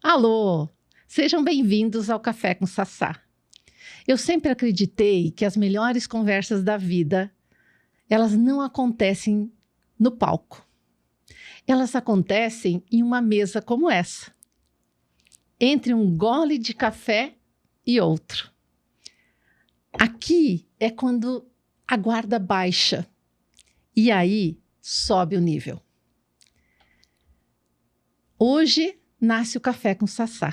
Alô, sejam bem-vindos ao Café com Sassá. Eu sempre acreditei que as melhores conversas da vida, elas não acontecem no palco. Elas acontecem em uma mesa como essa, entre um gole de café e outro. Aqui é quando a guarda baixa e aí sobe o nível. Hoje nasce o Café com Sassá.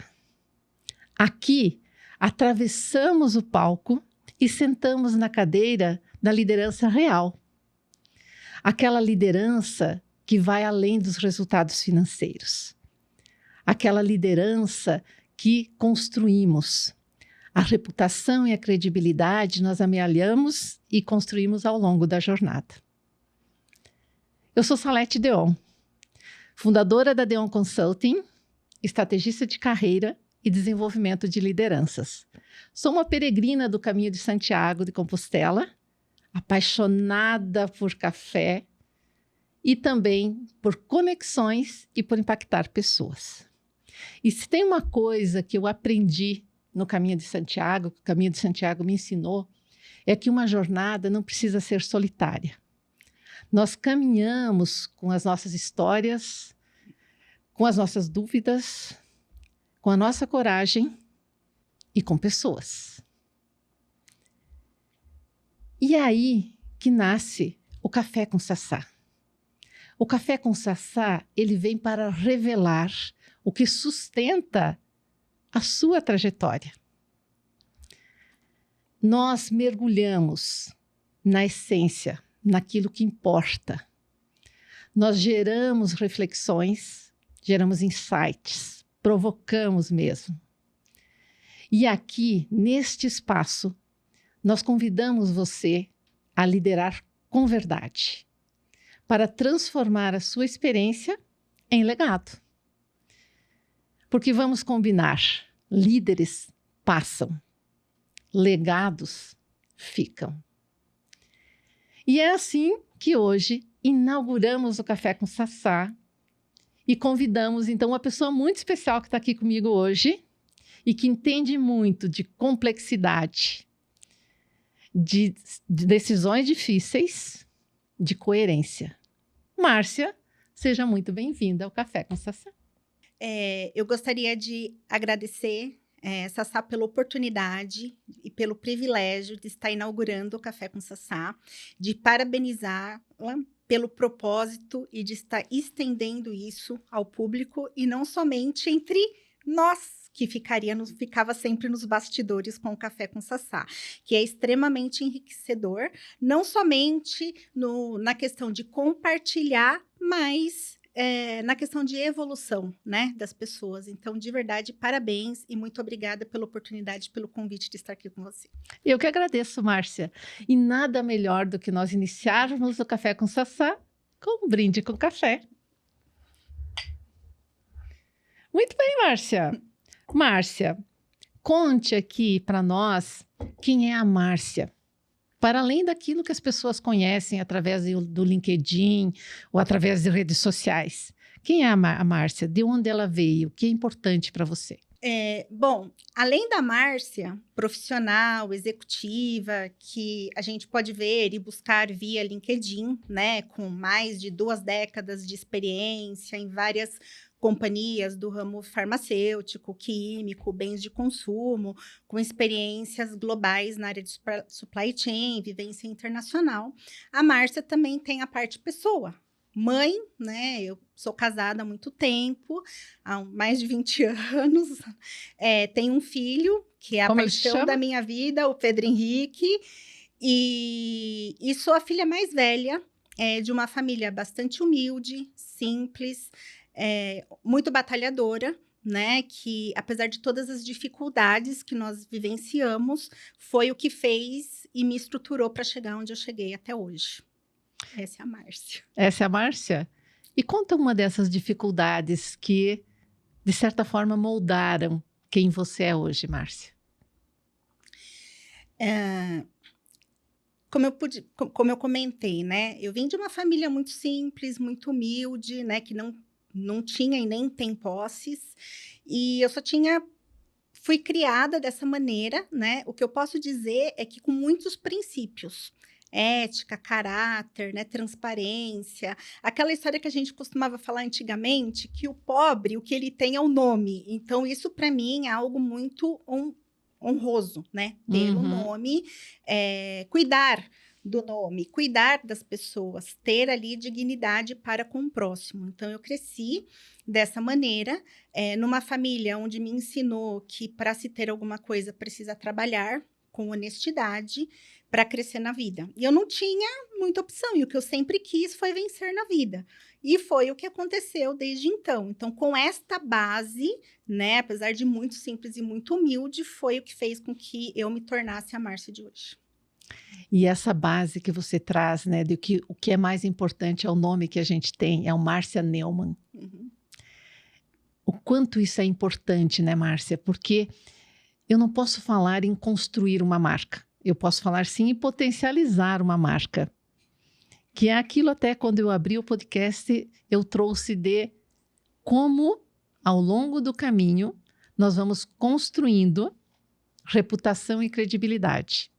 Aqui, atravessamos o palco e sentamos na cadeira da liderança real. Aquela liderança que vai além dos resultados financeiros. Aquela liderança que construímos. A reputação e a credibilidade nós amealhamos e construímos ao longo da jornada. Eu sou Salete Deon, fundadora da Deon Consulting, estrategista de carreira e desenvolvimento de lideranças. Sou uma peregrina do Caminho de Santiago de Compostela, apaixonada por café e também por conexões e por impactar pessoas. E se tem uma coisa que eu aprendi no Caminho de Santiago, que o Caminho de Santiago me ensinou, é que uma jornada não precisa ser solitária. Nós caminhamos com as nossas histórias, com as nossas dúvidas, com a nossa coragem e com pessoas. E é aí que nasce o Café com Sassá. O Café com Sassá, ele vem para revelar o que sustenta a sua trajetória. Nós mergulhamos na essência, naquilo que importa. Nós geramos reflexões, geramos insights, provocamos mesmo. E aqui, neste espaço, nós convidamos você a liderar com verdade, para transformar a sua experiência em legado. Porque vamos combinar, líderes passam, legados ficam. E é assim que hoje inauguramos o Café com Sassá e convidamos então uma pessoa muito especial que está aqui comigo hoje e que entende muito de complexidade, de decisões difíceis, de coerência. Márcia, seja muito bem-vinda ao Café com Sassá. Eu gostaria de agradecer, Sassá, pela oportunidade e pelo privilégio de estar inaugurando o Café com Sassá, de parabenizá-la pelo propósito e de estar estendendo isso ao público e não somente entre nós, que ficava sempre nos bastidores com o Café com Sassá, que é extremamente enriquecedor, não somente na questão de compartilhar, mas na questão de evolução, né, das pessoas. Então, de verdade, parabéns e muito obrigada pela oportunidade, pelo convite de estar aqui com você. Eu que agradeço, Márcia. E nada melhor do que nós iniciarmos o Café com Sassá com um brinde com café. Muito bem, Márcia. Márcia, conte aqui para nós quem é a Márcia. Para além daquilo que as pessoas conhecem através do LinkedIn ou através de redes sociais. Quem é a Márcia? De onde ela veio? O que é importante para você? Bom, além da Márcia, profissional, executiva, que a gente pode ver e buscar via LinkedIn, né, com mais de 2 décadas de experiência em várias companhias do ramo farmacêutico, químico, bens de consumo, com experiências globais na área de supply chain, vivência internacional. A Márcia também tem a parte pessoa. Mãe, né? Eu sou casada há muito tempo, há mais de 20 anos. Tenho um filho, que é a paixão da minha vida, o Pedro Henrique. E sou a filha mais velha de uma família bastante humilde, simples, muito batalhadora, né? Que, apesar de todas as dificuldades que nós vivenciamos, foi o que fez e me estruturou para chegar onde eu cheguei até hoje. Essa é a Márcia. Essa é a Márcia? E conta uma dessas dificuldades que, de certa forma, moldaram quem você é hoje, Márcia. Como eu comentei, né? Eu vim de uma família muito simples, muito humilde, né? Que não não tinha e nem tem posses. E eu fui criada dessa maneira, né? O que eu posso dizer é que com muitos princípios. Ética, caráter, né, transparência. Aquela história que a gente costumava falar antigamente, que o pobre, o que ele tem é o nome. Então, isso para mim é algo muito honroso, né? Ter o nome, cuidar do nome, cuidar das pessoas, ter ali dignidade para com o próximo. Então, eu cresci dessa maneira, numa família onde me ensinou que para se ter alguma coisa precisa trabalhar com honestidade para crescer na vida. E eu não tinha muita opção, e o que eu sempre quis foi vencer na vida. E foi o que aconteceu desde então. Então, com esta base, né, apesar de muito simples e muito humilde, foi o que fez com que eu me tornasse a Márcia de hoje. E essa base que você traz, né, de que o que é mais importante é o nome que a gente tem, é o Márcia Neumann. O quanto isso é importante, né, Márcia? Porque eu não posso falar em construir uma marca. Eu posso falar sim em potencializar uma marca. Que é aquilo até quando eu abri o podcast, eu trouxe de como, ao longo do caminho, nós vamos construindo reputação e credibilidade.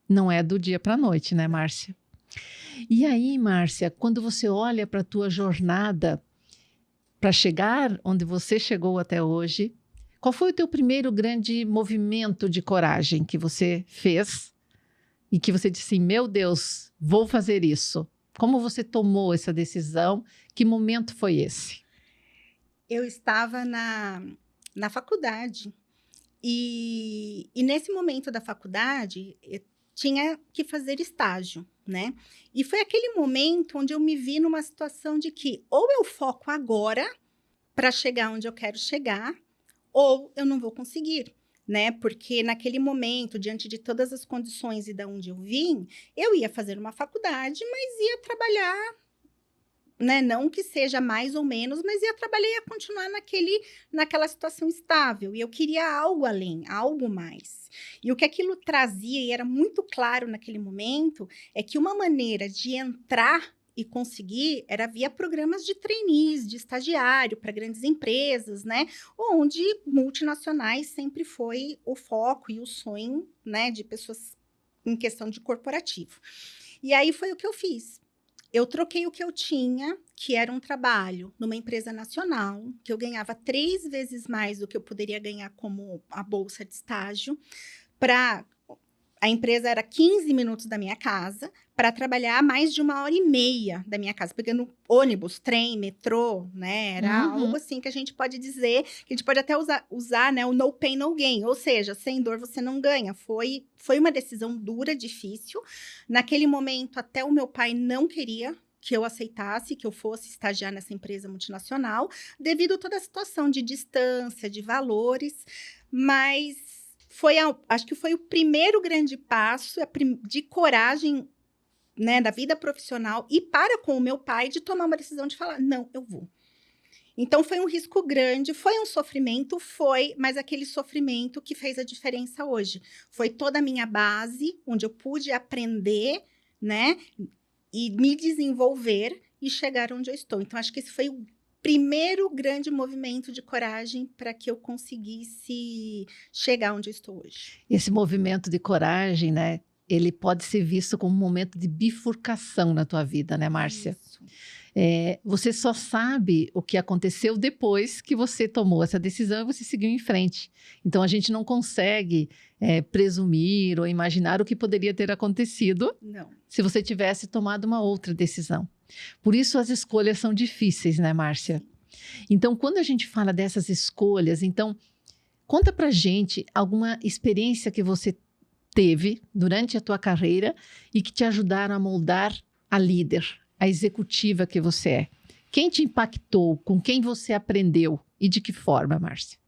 Não é do dia para a noite, né, Márcia? E aí, Márcia, quando você olha para a tua jornada para chegar onde você chegou até hoje, qual foi o teu primeiro grande movimento de coragem que você fez e que você disse, meu Deus, vou fazer isso? Como você tomou essa decisão? Que momento foi esse? Eu estava na faculdade e nesse momento da faculdade, eu tinha que fazer estágio, né? E foi aquele momento onde eu me vi numa situação de que ou eu foco agora para chegar onde eu quero chegar, ou eu não vou conseguir, né? Porque naquele momento, diante de todas as condições e de onde eu vim, eu ia fazer uma faculdade, mas ia trabalhar, né? Não que seja mais ou menos, mas ia trabalhar e ia continuar naquela situação estável. E eu queria algo além, algo mais. E o que aquilo trazia, e era muito claro naquele momento, é que uma maneira de entrar e conseguir era via programas de trainees, de estagiário para grandes empresas, né? Onde multinacionais sempre foi o foco e o sonho, né, de pessoas em questão de corporativo. E aí foi o que eu fiz. Eu troquei o que eu tinha, que era um trabalho numa empresa nacional, que eu ganhava 3 vezes mais do que eu poderia ganhar como a bolsa de estágio, para a empresa era 15 minutos da minha casa, para trabalhar mais de 1h30 da minha casa, pegando ônibus, trem, metrô, né? Era algo assim que a gente pode dizer, que a gente pode até usar, né, o no pain, no gain, ou seja, sem dor você não ganha. Foi uma decisão dura, difícil. Naquele momento, até o meu pai não queria que eu aceitasse, que eu fosse estagiar nessa empresa multinacional, devido a toda a situação de distância, de valores, mas acho que foi o primeiro grande passo de coragem, né, da vida profissional e para com o meu pai de tomar uma decisão de falar, não, eu vou. Então, foi um risco grande, foi um sofrimento, mas aquele sofrimento que fez a diferença hoje. Foi toda a minha base, onde eu pude aprender, né, e me desenvolver e chegar onde eu estou. Então, acho que esse foi o primeiro grande movimento de coragem para que eu conseguisse chegar onde eu estou hoje. Esse movimento de coragem, né? Ele pode ser visto como um momento de bifurcação na tua vida, né, Márcia? Isso. Você só sabe o que aconteceu depois que você tomou essa decisão e você seguiu em frente. Então, a gente não consegue presumir ou imaginar o que poderia ter acontecido se você tivesse tomado uma outra decisão. Por isso, as escolhas são difíceis, né, Márcia? Então, quando a gente fala dessas escolhas, então, conta pra gente alguma experiência que você teve durante a tua carreira e que te ajudaram a moldar a líder, a executiva que você é. Quem te impactou? Com quem você aprendeu? E de que forma, Márcia?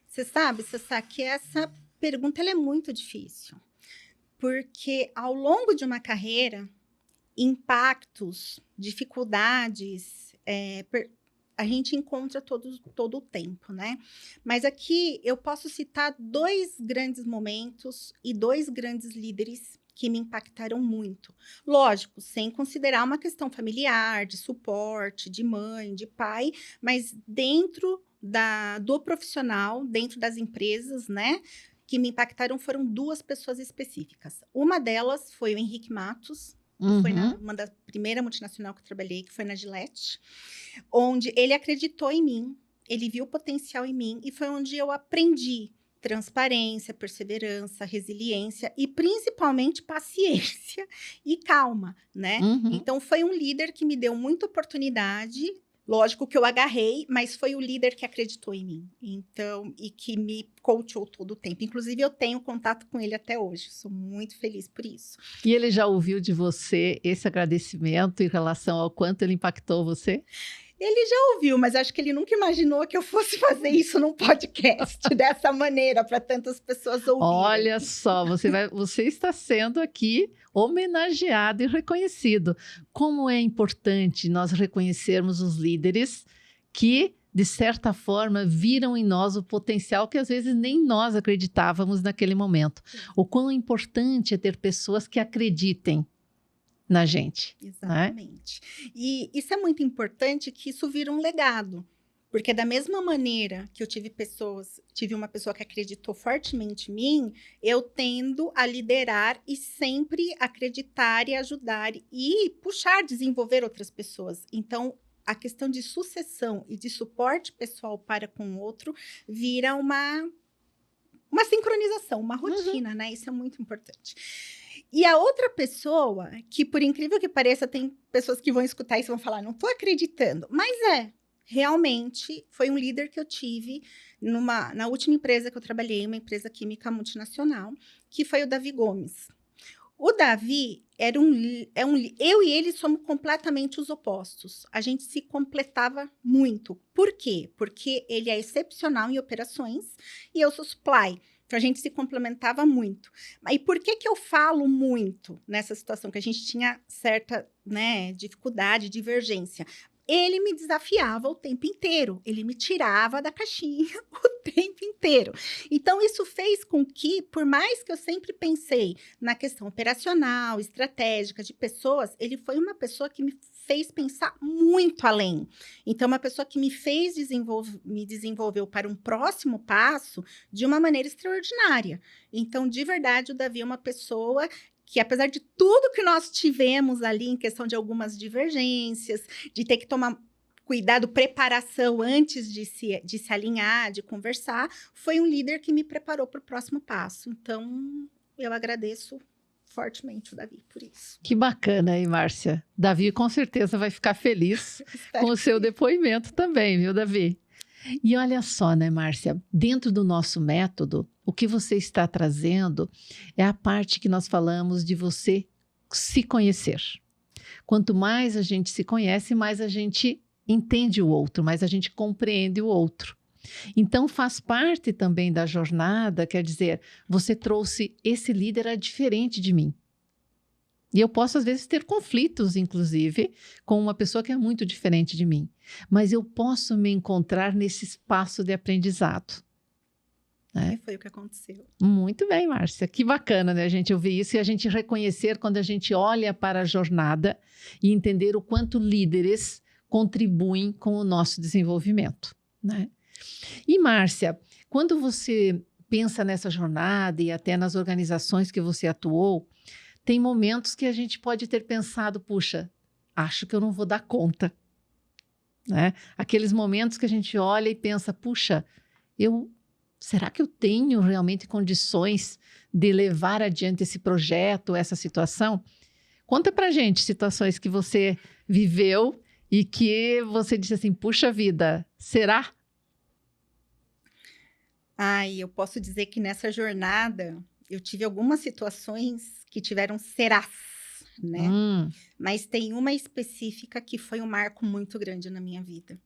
Você sabe, Sassá, que essa pergunta ela é muito difícil. Porque ao longo de uma carreira, impactos, dificuldades, a gente encontra todo o tempo, né? Mas aqui eu posso citar 2 grandes momentos e 2 grandes líderes que me impactaram muito. Lógico, sem considerar uma questão familiar, de suporte, de mãe, de pai, mas dentro do profissional, dentro das empresas, né? Que me impactaram foram 2 pessoas específicas. Uma delas foi o Henrique Matos, que foi uma da primeira multinacional que eu trabalhei, que foi na Gillette, onde ele acreditou em mim, ele viu o potencial em mim, e foi onde eu aprendi transparência, perseverança, resiliência e principalmente paciência e calma, né? Então foi um líder que me deu muita oportunidade. Lógico que eu agarrei, mas foi o líder que acreditou em mim. Então, e que me coachou todo o tempo. Inclusive, eu tenho contato com ele até hoje. Sou muito feliz por isso. E ele já ouviu de você esse agradecimento em relação ao quanto ele impactou você? Ele já ouviu, mas acho que ele nunca imaginou que eu fosse fazer isso num podcast dessa maneira, para tantas pessoas ouvirem. Olha só, você está sendo aqui homenageado e reconhecido. Como é importante nós reconhecermos os líderes que, de certa forma, viram em nós o potencial que às vezes nem nós acreditávamos naquele momento. O quão importante é ter pessoas que acreditem na gente. Exatamente. Né? E isso é muito importante, que isso vira um legado. Porque da mesma maneira que eu tive uma pessoa que acreditou fortemente em mim, eu tendo a liderar e sempre acreditar e ajudar e puxar, desenvolver outras pessoas. Então, a questão de sucessão e de suporte pessoal para com o outro vira uma sincronização, uma rotina, né? Isso é muito importante. E a outra pessoa, que por incrível que pareça, tem pessoas que vão escutar isso e vão falar, não tô acreditando. Mas realmente foi um líder que eu tive na última empresa que eu trabalhei, uma empresa química multinacional, que foi o Davi Gomes. O Davi eu e ele somos completamente os opostos. A gente se completava muito. Por quê? Porque ele é excepcional em operações e eu sou supply. Então, a gente se complementava muito. E por que eu falo muito nessa situação? Que a gente tinha certa, né, dificuldade, divergência. Ele me desafiava o tempo inteiro. Ele me tirava da caixinha o tempo inteiro. Então, isso fez com que, por mais que eu sempre pensei na questão operacional, estratégica, de pessoas, ele foi uma pessoa que me fez pensar muito além. Então, uma pessoa que me fez me desenvolveu para um próximo passo de uma maneira extraordinária. Então, de verdade, o Davi é uma pessoa que, apesar de tudo que nós tivemos ali em questão de algumas divergências, de ter que tomar cuidado, preparação antes de se alinhar, de conversar, foi um líder que me preparou para o próximo passo. Então, eu agradeço fortemente o Davi por isso. Que bacana, hein, Márcia? Davi com certeza vai ficar feliz com o seu depoimento também, viu, Davi? E olha só, né, Márcia? Dentro do nosso método, o que você está trazendo é a parte que nós falamos de você se conhecer. Quanto mais a gente se conhece, mais a gente entende o outro, mais a gente compreende o outro. Então, faz parte também da jornada, quer dizer, você trouxe esse líder diferente de mim. E eu posso, às vezes, ter conflitos, inclusive, com uma pessoa que é muito diferente de mim. Mas eu posso me encontrar nesse espaço de aprendizado. Né? E foi o que aconteceu. Muito bem, Márcia. Que bacana, né, a gente ouvir isso e a gente reconhecer quando a gente olha para a jornada e entender o quanto líderes contribuem com o nosso desenvolvimento, né? E, Márcia, quando você pensa nessa jornada e até nas organizações que você atuou, tem momentos que a gente pode ter pensado, puxa, acho que eu não vou dar conta. Né? Aqueles momentos que a gente olha e pensa, puxa, será que eu tenho realmente condições de levar adiante esse projeto, essa situação? Conta pra gente situações que você viveu e que você disse assim, puxa vida, será? Eu posso dizer que nessa jornada eu tive algumas situações que tiveram serás, né? Mas tem uma específica que foi um marco muito grande na minha vida,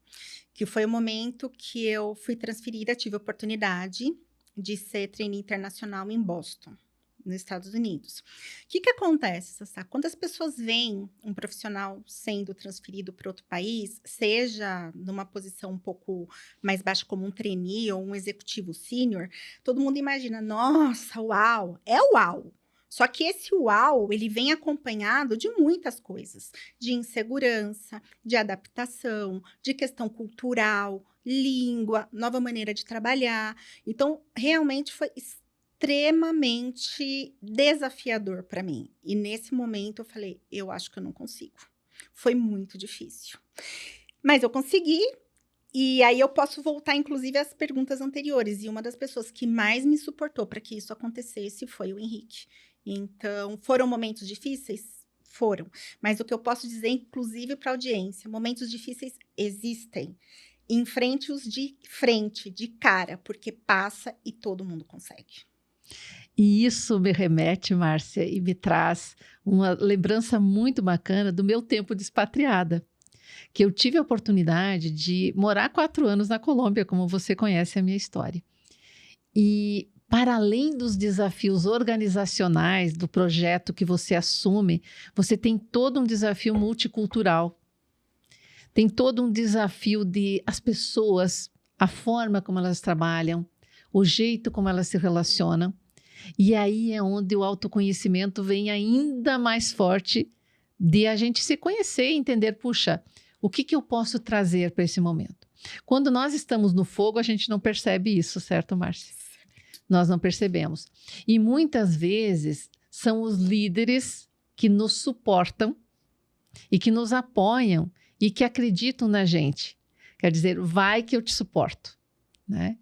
que foi o momento que eu fui transferida, tive a oportunidade de ser trainee internacional em Boston, nos Estados Unidos. O que acontece, Sassá? Quando as pessoas veem um profissional sendo transferido para outro país, seja numa posição um pouco mais baixa como um trainee ou um executivo sênior, todo mundo imagina, nossa, uau, é uau! Só que esse uau, ele vem acompanhado de muitas coisas, de insegurança, de adaptação, de questão cultural, língua, nova maneira de trabalhar. Então, realmente foi extremamente desafiador para mim. E nesse momento eu falei, eu acho que eu não consigo. Foi muito difícil. Mas eu consegui. E aí eu posso voltar, inclusive, às perguntas anteriores. E uma das pessoas que mais me suportou para que isso acontecesse foi o Henrique. Então, foram momentos difíceis? Foram. Mas o que eu posso dizer, inclusive, para a audiência, momentos difíceis existem. Enfrente-os de frente, de cara, porque passa e todo mundo consegue. E isso me remete, Márcia, e me traz uma lembrança muito bacana do meu tempo de expatriada, que eu tive a oportunidade de morar 4 anos na Colômbia, como você conhece a minha história. E para além dos desafios organizacionais do projeto que você assume, você tem todo um desafio multicultural. Tem todo um desafio de as pessoas, a forma como elas trabalham, o jeito como elas se relacionam. E aí é onde o autoconhecimento vem ainda mais forte de a gente se conhecer e entender, puxa, o que eu posso trazer para esse momento? Quando nós estamos no fogo, a gente não percebe isso, certo, Márcia? Nós não percebemos. E muitas vezes são os líderes que nos suportam e que nos apoiam e que acreditam na gente. Quer dizer, vai que eu te suporto, né?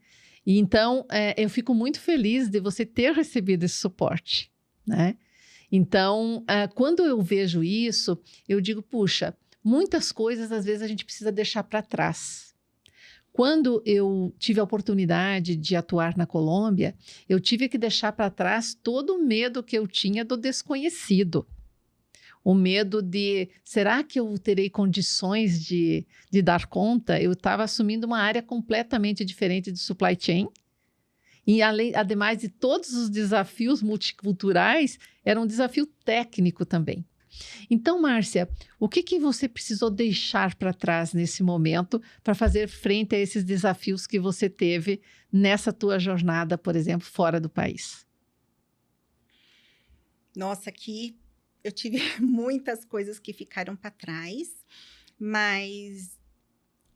E então, eu fico muito feliz de você ter recebido esse suporte, né? Então, quando eu vejo isso, eu digo, puxa, muitas coisas às vezes a gente precisa deixar para trás. Quando eu tive a oportunidade de atuar na Colômbia, eu tive que deixar para trás todo o medo que eu tinha do desconhecido. O medo de, será que eu terei condições de dar conta? Eu estava assumindo uma área completamente diferente de supply chain. E, ademais de todos os desafios multiculturais, era um desafio técnico também. Então, Márcia, o que você precisou deixar para trás nesse momento para fazer frente a esses desafios que você teve nessa tua jornada, por exemplo, fora do país? Nossa, aqui eu tive muitas coisas que ficaram para trás, mas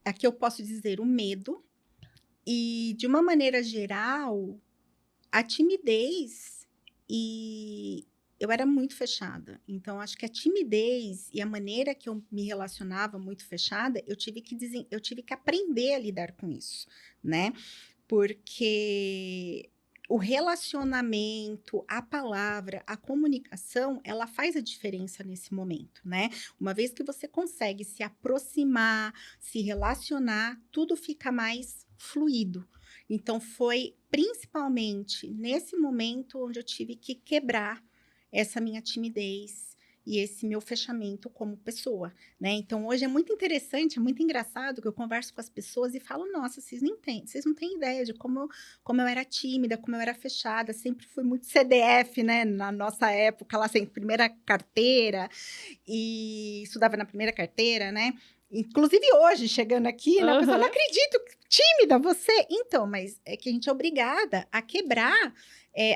aqui eu posso dizer o medo e, de uma maneira geral, a timidez. E eu era muito fechada. Então, acho que a timidez e a maneira que eu me relacionava muito fechada, eu tive que aprender a lidar com isso, né? Porque o relacionamento, a palavra, a comunicação, ela faz a diferença nesse momento, né? Uma vez que você consegue se aproximar, se relacionar, tudo fica mais fluido. Então, foi principalmente nesse momento onde eu tive que quebrar essa minha timidez e esse meu fechamento como pessoa, né? Então, hoje é muito interessante, é muito engraçado que eu converso com as pessoas e falo, nossa, vocês não têm ideia de como eu era tímida, como eu era fechada, sempre fui muito CDF, né? Na nossa época, lá sempre, primeira carteira, e estudava na primeira carteira, né? Inclusive hoje, chegando aqui, né, a pessoa, não acredito, tímida você. Então, mas é que a gente é obrigada a quebrar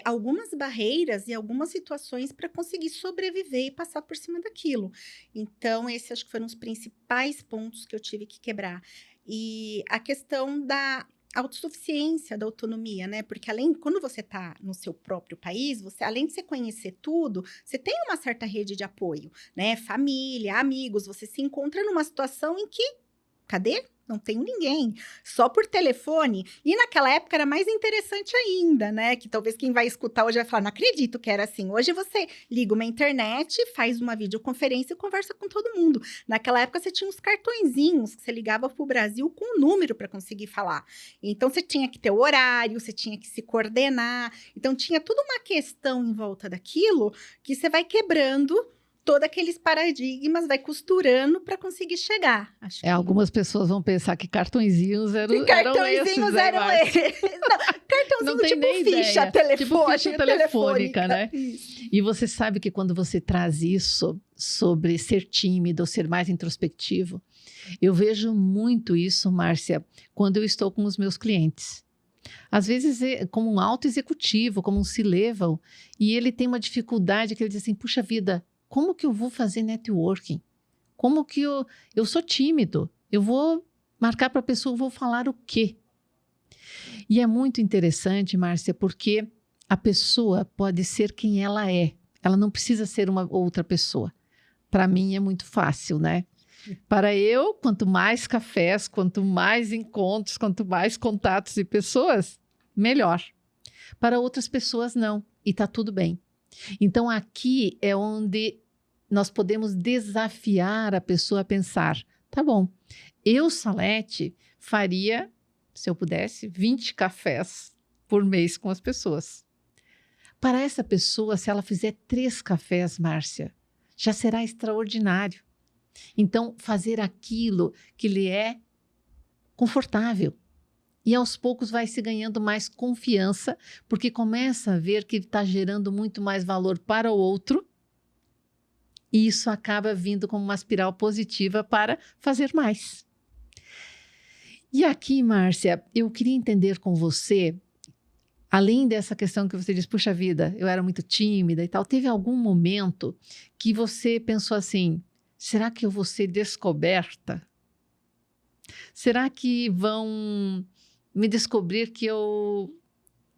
algumas barreiras e algumas situações para conseguir sobreviver e passar por cima daquilo. Então, esses acho que foram os principais pontos que eu tive que quebrar. E a questão da autossuficiência, da autonomia, né? Porque quando você está no seu próprio país, você, além de você conhecer tudo, você tem uma certa rede de apoio, né? Família, amigos, você se encontra numa situação em que, cadê? Não tenho ninguém, só por telefone. E naquela época era mais interessante ainda, né? Que talvez quem vai escutar hoje vai falar, não acredito que era assim. Hoje você liga uma internet, faz uma videoconferência e conversa com todo mundo. Naquela época você tinha uns cartõezinhos que você ligava para o Brasil com um número para conseguir falar. Então você tinha que ter o horário, você tinha que se coordenar. Então tinha toda uma questão em volta daquilo que você vai quebrando todos aqueles paradigmas, vai costurando para conseguir chegar. Acho que... Algumas pessoas vão pensar que cartõezinhos eram esses. Cartõezinhos eram esses. Não, cartãozinho não tem tipo nem ficha ideia. telefônica. Tipo ficha telefônica, né? Isso. E você sabe que quando você traz isso sobre ser tímido ou ser mais introspectivo, eu vejo muito isso, Márcia, quando eu estou com os meus clientes. Às vezes, como um alto executivo, como um C-level, e ele tem uma dificuldade que ele diz assim, puxa vida, como que eu vou fazer networking? Como que eu sou tímido? Eu vou marcar para a pessoa, vou falar o quê? E é muito interessante, Márcia, porque a pessoa pode ser quem ela é. Ela não precisa ser uma outra pessoa. Para mim é muito fácil, né? Para eu, quanto mais cafés, quanto mais encontros, quanto mais contatos e pessoas, melhor. Para outras pessoas, não. E está tudo bem. Então, aqui é onde nós podemos desafiar a pessoa a pensar, tá bom, eu, Salete, faria, se eu pudesse, 20 cafés por mês com as pessoas. Para essa pessoa, se ela fizer 3 cafés, Márcia, já será extraordinário. Então, fazer aquilo que lhe é confortável. E aos poucos vai se ganhando mais confiança, porque começa a ver que está gerando muito mais valor para o outro. E isso acaba vindo como uma espiral positiva para fazer mais. E aqui, Márcia, eu queria entender com você, além dessa questão que você diz, puxa vida, eu era muito tímida e tal, teve algum momento que você pensou assim, será que eu vou ser descoberta? Será que vão me descobrir que eu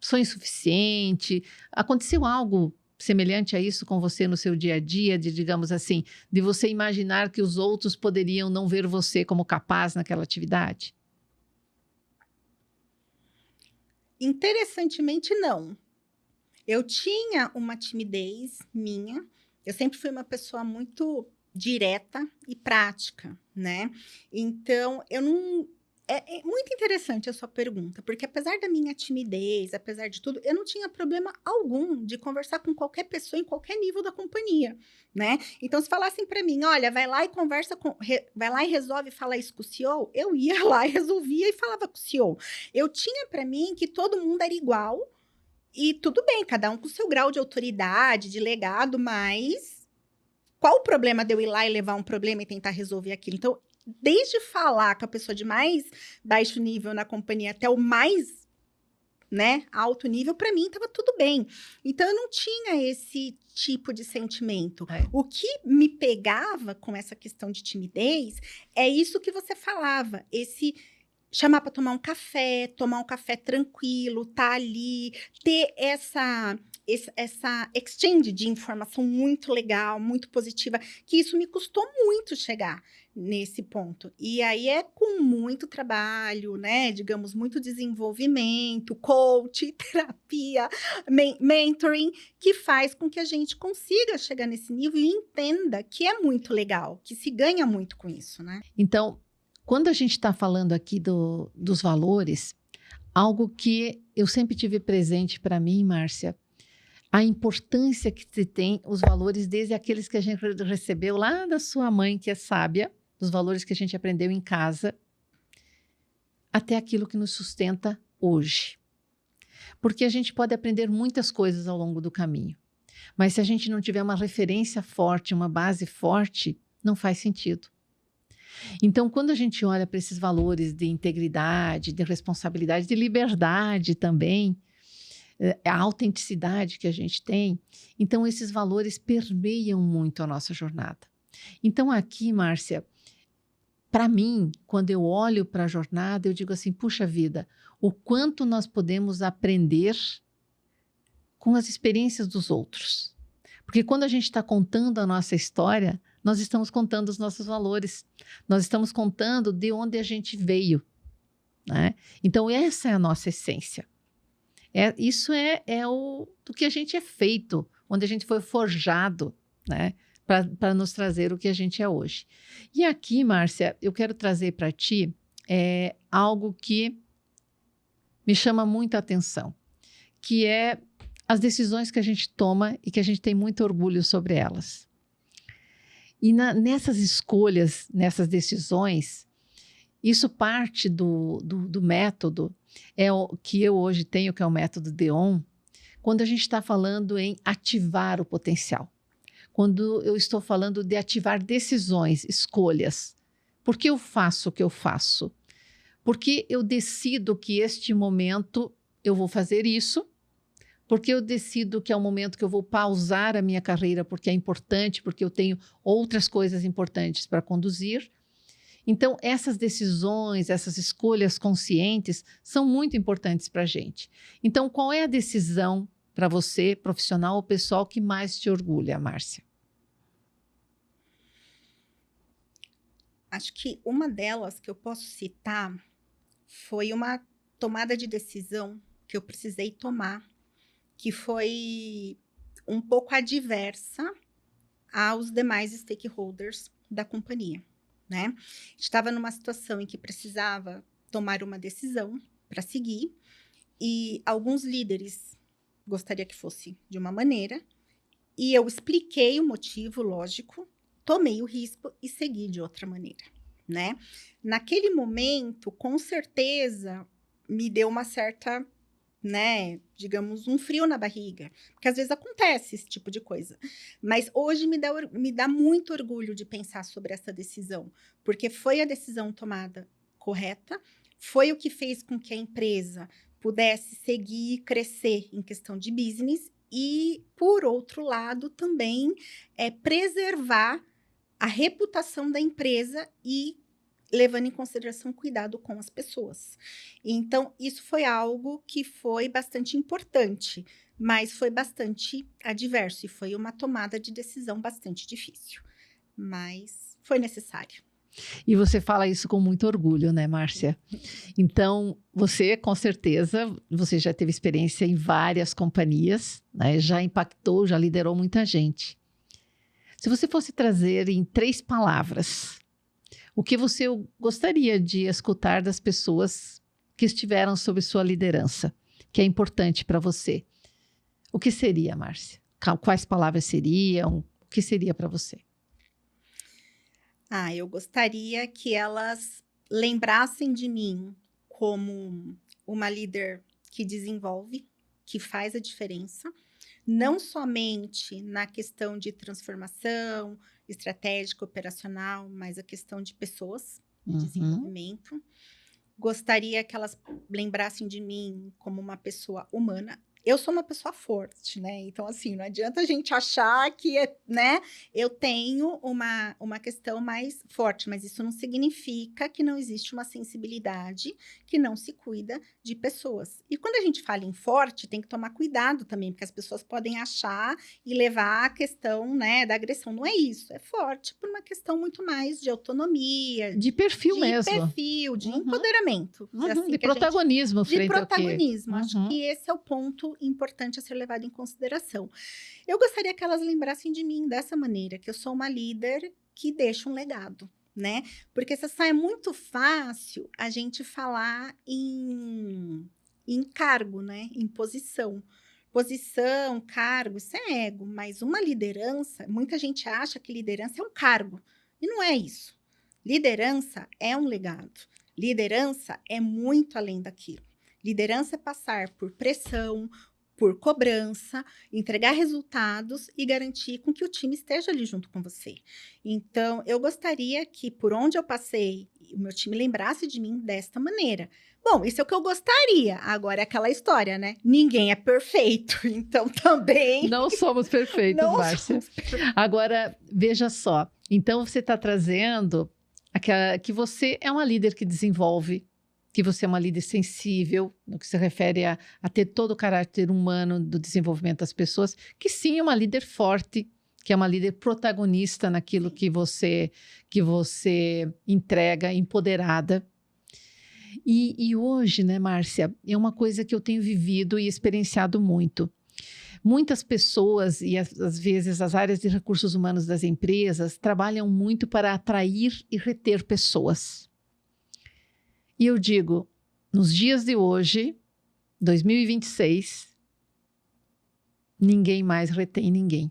sou insuficiente? Aconteceu algo semelhante a isso com você no seu dia a dia, de, digamos assim, de você imaginar que os outros poderiam não ver você como capaz naquela atividade? Interessantemente, não. Eu tinha uma timidez minha, eu sempre fui uma pessoa muito direta e prática, né? Então, eu não. É muito interessante a sua pergunta, porque apesar da minha timidez, apesar de tudo, eu não tinha problema algum de conversar com qualquer pessoa em qualquer nível da companhia, né? Então, se falassem para mim, olha, vai lá e conversa vai lá e resolve falar isso com o CEO, eu ia lá e resolvia e falava com o CEO. Eu tinha para mim que todo mundo era igual e tudo bem, cada um com o seu grau de autoridade, de legado, mas qual o problema de eu ir lá e levar um problema e tentar resolver aquilo? Então, desde falar com a pessoa de mais baixo nível na companhia até o mais, né, alto nível, para mim estava tudo bem. Então, eu não tinha esse tipo de sentimento. O que me pegava com essa questão de timidez é isso que você falava, esse chamar para tomar um café tranquilo, tá ali, ter essa exchange de informação muito legal, muito positiva, que isso me custou muito chegar nesse ponto. E aí é com muito trabalho, né? Digamos, muito desenvolvimento, coach, terapia, mentoring, que faz com que a gente consiga chegar nesse nível e entenda que é muito legal, que se ganha muito com isso, né? Então, quando a gente está falando aqui dos valores, algo que eu sempre tive presente para mim, Márcia, a importância que se tem os valores, desde aqueles que a gente recebeu lá da sua mãe, que é sábia, dos valores que a gente aprendeu em casa, até aquilo que nos sustenta hoje. Porque a gente pode aprender muitas coisas ao longo do caminho, mas se a gente não tiver uma referência forte, uma base forte, não faz sentido. Então, quando a gente olha para esses valores de integridade, de responsabilidade, de liberdade também, a autenticidade que a gente tem, então esses valores permeiam muito a nossa jornada. Então aqui, Márcia, para mim, quando eu olho para a jornada, eu digo assim, puxa vida, o quanto nós podemos aprender com as experiências dos outros. Porque quando a gente está contando a nossa história, nós estamos contando os nossos valores, nós estamos contando de onde a gente veio, né? Então essa é a nossa essência. Isso é do que a gente é feito, onde a gente foi forjado, né, para nos trazer o que a gente é hoje. E aqui, Márcia, eu quero trazer para ti algo que me chama muito a atenção, que é as decisões que a gente toma e que a gente tem muito orgulho sobre elas. E nessas escolhas, nessas decisões, isso parte do método que eu hoje tenho, que é o método DEON, quando a gente está falando em ativar o potencial. Quando eu estou falando de ativar decisões, escolhas. Por que eu faço o que eu faço? Porque eu decido que este momento eu vou fazer isso, porque eu decido que é o momento que eu vou pausar a minha carreira, porque é importante, porque eu tenho outras coisas importantes para conduzir. Então, essas decisões, essas escolhas conscientes são muito importantes para a gente. Então, qual é a decisão para você, profissional ou pessoal, que mais te orgulha, Márcia? Acho que uma delas que eu posso citar foi uma tomada de decisão que eu precisei tomar, que foi um pouco adversa aos demais stakeholders da companhia, né? A gente estava numa situação em que precisava tomar uma decisão para seguir e alguns líderes gostaria que fosse de uma maneira e eu expliquei o motivo, lógico, tomei o risco e segui de outra maneira, né? Naquele momento, com certeza, me deu uma certa, né, digamos, um frio na barriga, porque às vezes acontece esse tipo de coisa. Mas hoje me dá muito orgulho de pensar sobre essa decisão, porque foi a decisão tomada correta, foi o que fez com que a empresa pudesse seguir e crescer em questão de business e, por outro lado, também preservar a reputação da empresa e levando em consideração cuidado com as pessoas. Então, isso foi algo que foi bastante importante, mas foi bastante adverso e foi uma tomada de decisão bastante difícil, mas foi necessário. E você fala isso com muito orgulho, né, Márcia? Então, você, com certeza, você já teve experiência em várias companhias, né? Já impactou, já liderou muita gente. Se você fosse trazer em 3 palavras, o que você gostaria de escutar das pessoas que estiveram sob sua liderança, que é importante para você, o que seria, Márcia? Quais palavras seriam? O que seria para você? Eu gostaria que elas lembrassem de mim como uma líder que desenvolve, que faz a diferença, não somente na questão de transformação estratégica, operacional, mas a questão de pessoas, de desenvolvimento. Gostaria que elas lembrassem de mim como uma pessoa humana. Eu sou uma pessoa forte, né? Então, assim, não adianta a gente achar que, né? Eu tenho uma questão mais forte, mas isso não significa que não existe uma sensibilidade que não se cuida de pessoas. E quando a gente fala em forte, tem que tomar cuidado também, porque as pessoas podem achar e levar a questão, né, da agressão. Não é isso, é forte por uma questão muito mais de autonomia. De perfil mesmo. De perfil, de empoderamento. Assim, de protagonismo frente ao quê? De protagonismo. Acho que esse é o ponto importante a ser levado em consideração. Eu gostaria que elas lembrassem de mim dessa maneira, que eu sou uma líder que deixa um legado, né? Porque é muito fácil a gente falar em cargo, né? Em posição. Posição, cargo, isso é ego, mas uma liderança, muita gente acha que liderança é um cargo, e não é isso. Liderança é um legado. Liderança é muito além daquilo. Liderança é passar por pressão, por cobrança, entregar resultados e garantir com que o time esteja ali junto com você. Então, eu gostaria que, por onde eu passei, o meu time lembrasse de mim desta maneira. Bom, isso é o que eu gostaria. Agora é aquela história, né? Ninguém é perfeito, então também... Não somos perfeitos, Márcia. Agora, veja só. Então, você está trazendo que você é uma líder que desenvolve, que você é uma líder sensível, no que se refere a ter todo o caráter humano do desenvolvimento das pessoas, que sim, é uma líder forte, que é uma líder protagonista naquilo que você entrega, empoderada. E hoje, né, Márcia, é uma coisa que eu tenho vivido e experienciado muito. Muitas pessoas, e às vezes as áreas de recursos humanos das empresas, trabalham muito para atrair e reter pessoas. E eu digo, nos dias de hoje, 2026, ninguém mais retém ninguém.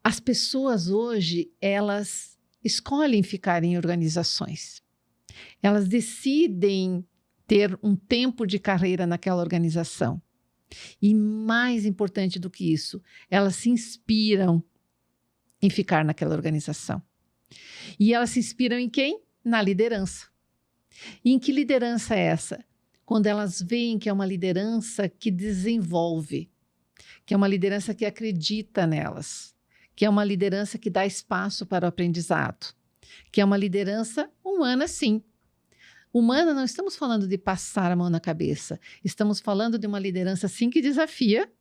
As pessoas hoje, elas escolhem ficar em organizações. Elas decidem ter um tempo de carreira naquela organização. E mais importante do que isso, elas se inspiram em ficar naquela organização. E elas se inspiram em quem? Na liderança. E em que liderança é essa? quando elas veem que é uma liderança que desenvolve, que é uma liderança que acredita nelas, que é uma liderança que dá espaço para o aprendizado, que é uma liderança humana, sim. Humana, não estamos falando de passar a mão na cabeça, estamos falando de uma liderança, sim, que desafia,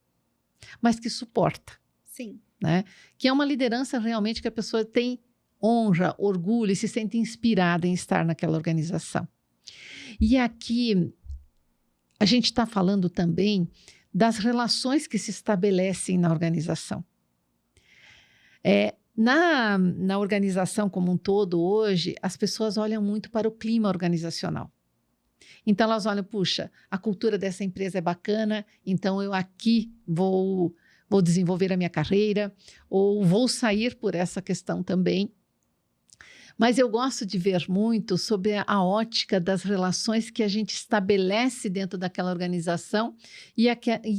mas que suporta. Sim. Né? Que é uma liderança realmente que a pessoa tem honra, orgulho e se sente inspirada em estar naquela organização. E aqui a gente está falando também das relações que se estabelecem na organização. Na organização como um todo hoje, as pessoas olham muito para o clima organizacional. Então elas olham, puxa, a cultura dessa empresa é bacana, então eu aqui vou desenvolver a minha carreira, ou vou sair por essa questão também. Mas eu gosto de ver muito sobre a ótica das relações que a gente estabelece dentro daquela organização e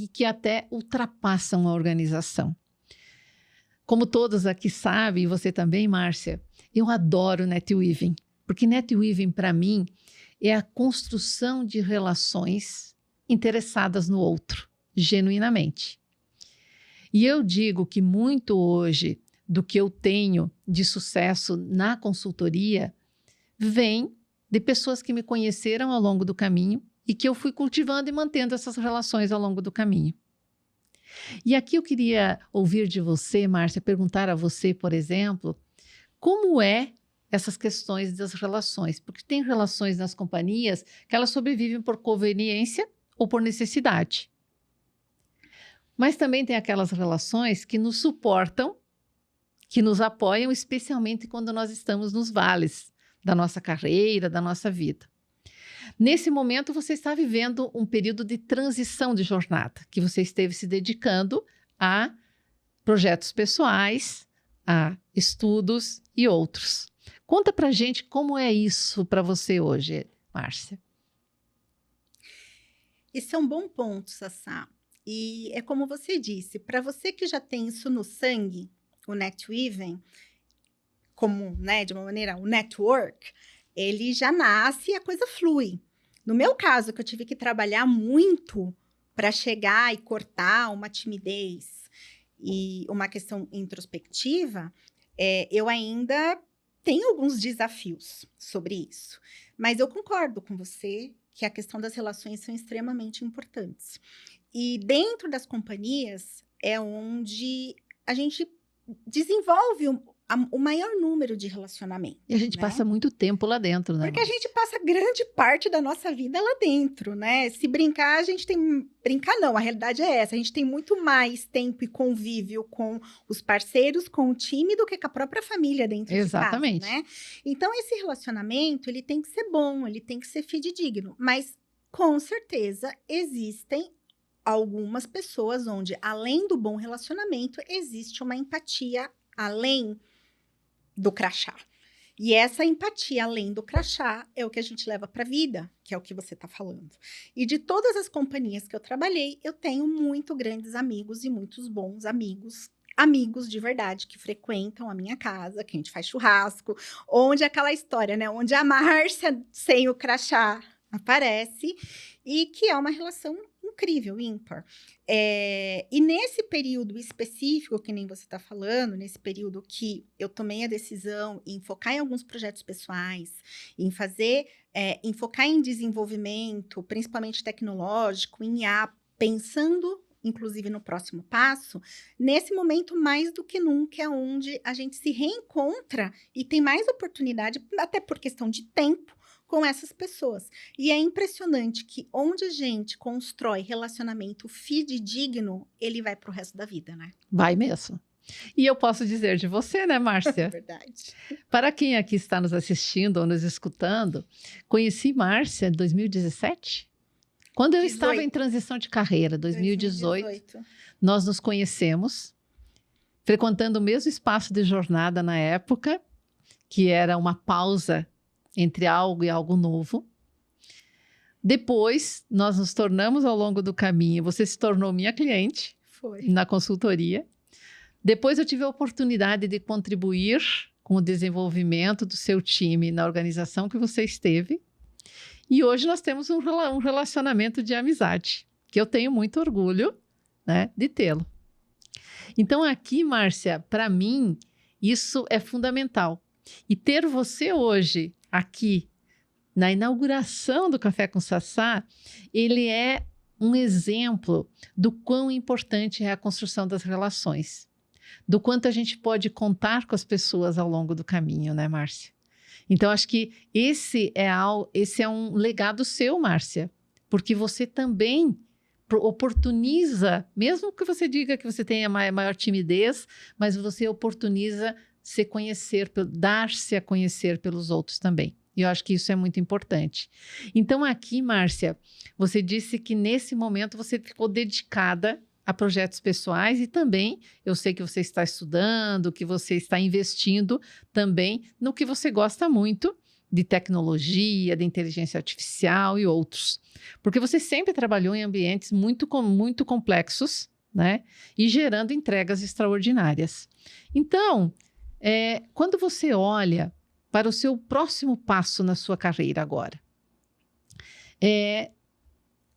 que até ultrapassam a organização. Como todos aqui sabem, e você também, Márcia, eu adoro netweaving, porque netweaving, para mim, é a construção de relações interessadas no outro, genuinamente. E eu digo que muito hoje do que eu tenho de sucesso na consultoria vem de pessoas que me conheceram ao longo do caminho e que eu fui cultivando e mantendo essas relações ao longo do caminho. E aqui eu queria ouvir de você, Márcia, perguntar a você, por exemplo, como é essas questões das relações? Porque tem relações nas companhias que elas sobrevivem por conveniência ou por necessidade. Mas também tem aquelas relações que nos suportam, que nos apoiam, especialmente quando nós estamos nos vales da nossa carreira, da nossa vida. Nesse momento, você está vivendo um período de transição de jornada, que você esteve se dedicando a projetos pessoais, a estudos e outros. Conta pra gente como é isso para você hoje, Márcia. Esse é um bom ponto, Sassá. E é como você disse, para você que já tem isso no sangue, o netweaving, como, né, de uma maneira, o network, ele já nasce e a coisa flui. No meu caso, que eu tive que trabalhar muito para chegar e cortar uma timidez e uma questão introspectiva, eu ainda tenho alguns desafios sobre isso. Mas eu concordo com você que a questão das relações são extremamente importantes. E dentro das companhias é onde a gente desenvolve o maior número de relacionamentos. E a gente passa muito tempo lá dentro, né? Porque a gente passa grande parte da nossa vida lá dentro, né? Se brincar, a gente tem... Brincar não, a realidade é essa. A gente tem muito mais tempo e convívio com os parceiros, com o time, do que com a própria família dentro de casa, né? Então, esse relacionamento, ele tem que ser bom, ele tem que ser fidedigno. Mas, com certeza, existem algumas pessoas onde, além do bom relacionamento, existe uma empatia além do crachá. E essa empatia além do crachá é o que a gente leva para a vida, que é o que você está falando. E de todas as companhias que eu trabalhei, eu tenho muito grandes amigos e muitos bons amigos de verdade, que frequentam a minha casa, que a gente faz churrasco, onde aquela história, né? Onde a Márcia sem o crachá aparece, e que é uma relação incrível, ímpar. E nesse período específico, que nem você está falando, nesse período que eu tomei a decisão em focar em alguns projetos pessoais, em focar em desenvolvimento, principalmente tecnológico, em IA, pensando inclusive no próximo passo, nesse momento mais do que nunca é onde a gente se reencontra e tem mais oportunidade, até por questão de tempo, com essas pessoas. E é impressionante que onde a gente constrói relacionamento fidedigno, ele vai para o resto da vida, né? Vai mesmo. E eu posso dizer de você, né, Márcia? Verdade. Para quem aqui está nos assistindo ou nos escutando, conheci Márcia em 2017? Quando eu estava em transição de carreira, 2018, nós nos conhecemos, frequentando o mesmo espaço de jornada na época, que era uma pausa entre algo e algo novo. Depois, nós nos tornamos ao longo do caminho, você se tornou minha cliente na consultoria. Depois eu tive a oportunidade de contribuir com o desenvolvimento do seu time na organização que você esteve. E hoje nós temos um relacionamento de amizade, que eu tenho muito orgulho, né, de tê-lo. Então aqui, Márcia, para mim, isso é fundamental. E ter você hoje aqui na inauguração do Café com Sassá, ele é um exemplo do quão importante é a construção das relações, do quanto a gente pode contar com as pessoas ao longo do caminho, né, Márcia? Então, acho que esse é um legado seu, Márcia, porque você também oportuniza, mesmo que você diga que você tenha maior timidez, mas você oportuniza se conhecer, dar-se a conhecer pelos outros também. E eu acho que isso é muito importante. Então, aqui, Márcia, você disse que nesse momento você ficou dedicada a projetos pessoais e também eu sei que você está estudando, que você está investindo também no que você gosta muito de tecnologia, de inteligência artificial e outros. Porque você sempre trabalhou em ambientes muito complexos, né? E gerando entregas extraordinárias. Então, quando você olha para o seu próximo passo na sua carreira agora,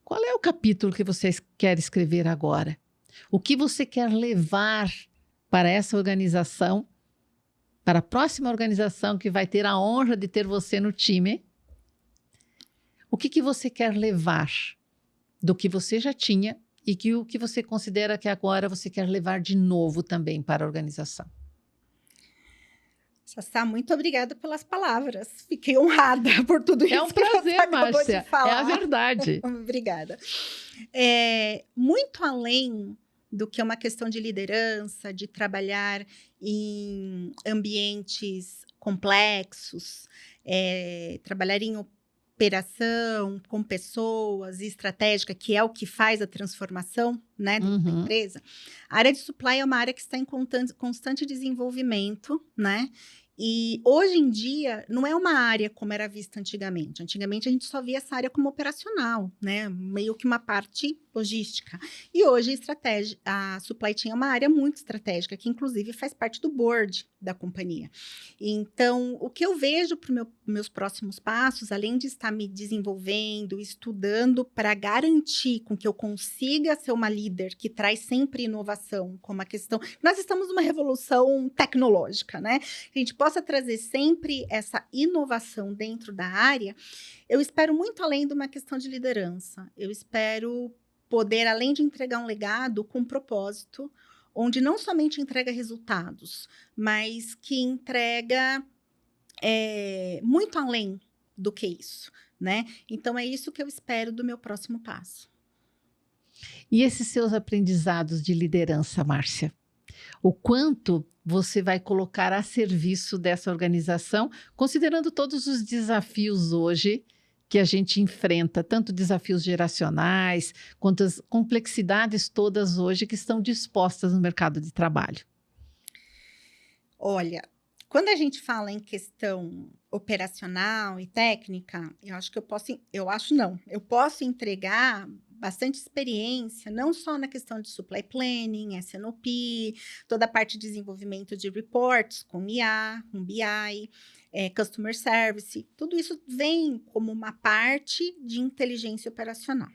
qual é o capítulo que você quer escrever agora? O que você quer levar para essa organização, para a próxima organização que vai ter a honra de ter você no time? O que você quer levar do que você já tinha e o que você considera que agora você quer levar de novo também para a organização? Sassá, muito obrigada pelas palavras. Fiquei honrada por tudo isso. É um prazer, Márcia. É a verdade. Obrigada. Muito além do que uma questão de liderança, de trabalhar em ambientes complexos, trabalhar em operação, com pessoas e estratégica, que é o que faz a transformação, né, da empresa. A área de supply é uma área que está em constante desenvolvimento, né? E hoje em dia não é uma área como era vista antigamente. Antigamente a gente só via essa área como operacional, né? Meio que uma parte logística. E hoje a supply chain é uma área muito estratégica, que inclusive faz parte do board da companhia. Então, o que eu vejo para meus próximos passos, além de estar me desenvolvendo, estudando para garantir com que eu consiga ser uma líder que traz sempre inovação, como a questão... Nós estamos numa revolução tecnológica, né? Que a gente possa trazer sempre essa inovação dentro da área, eu espero muito além de uma questão de liderança. Eu espero poder, além de entregar um legado com propósito, onde não somente entrega resultados, mas que entrega muito além do que isso, né? Então, é isso que eu espero do meu próximo passo. E esses seus aprendizados de liderança, Márcia? O quanto você vai colocar a serviço dessa organização, considerando todos os desafios hoje que a gente enfrenta, tanto desafios geracionais, quanto as complexidades todas hoje que estão dispostas no mercado de trabalho? Olha, quando a gente fala em questão operacional e técnica, eu posso entregar bastante experiência, não só na questão de supply planning, S&OP, toda a parte de desenvolvimento de reports com IA, com BI, customer service, tudo isso vem como uma parte de inteligência operacional.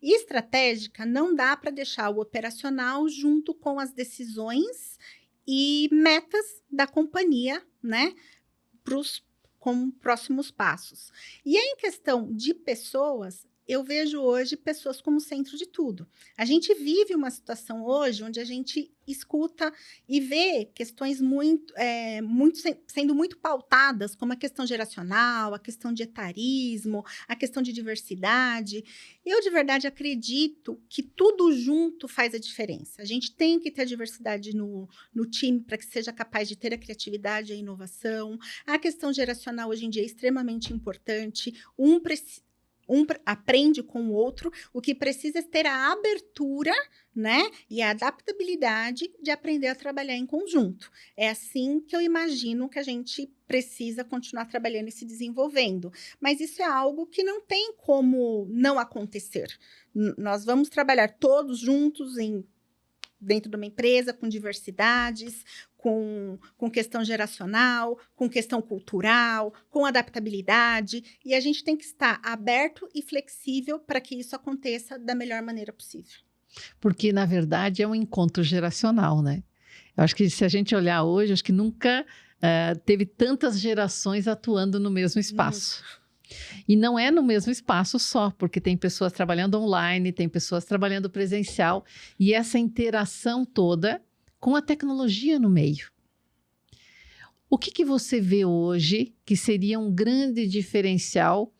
E estratégica não dá para deixar o operacional junto com as decisões e metas da companhia, né, com próximos passos. E em questão de pessoas, eu vejo hoje pessoas como centro de tudo. A gente vive uma situação hoje onde a gente escuta e vê questões sendo muito pautadas, como a questão geracional, a questão de etarismo, a questão de diversidade. Eu, de verdade, acredito que tudo junto faz a diferença. A gente tem que ter a diversidade no time para que seja capaz de ter a criatividade e a inovação. A questão geracional, hoje em dia, é extremamente importante. Um aprende com o outro, o que precisa é ter a abertura, né, e a adaptabilidade de aprender a trabalhar em conjunto. É assim que eu imagino que a gente precisa continuar trabalhando e se desenvolvendo. Mas isso é algo que não tem como não acontecer. Nós vamos trabalhar todos juntos em dentro de uma empresa, com diversidades, com questão geracional, com questão cultural, com adaptabilidade, e a gente tem que estar aberto e flexível para que isso aconteça da melhor maneira possível. Porque, na verdade, é um encontro geracional, né? Eu acho que se a gente olhar hoje, acho que nunca teve tantas gerações atuando no mesmo espaço. E não é no mesmo espaço só, porque tem pessoas trabalhando online, tem pessoas trabalhando presencial, e essa interação toda com a tecnologia no meio. O que você vê hoje que seria um grande diferencial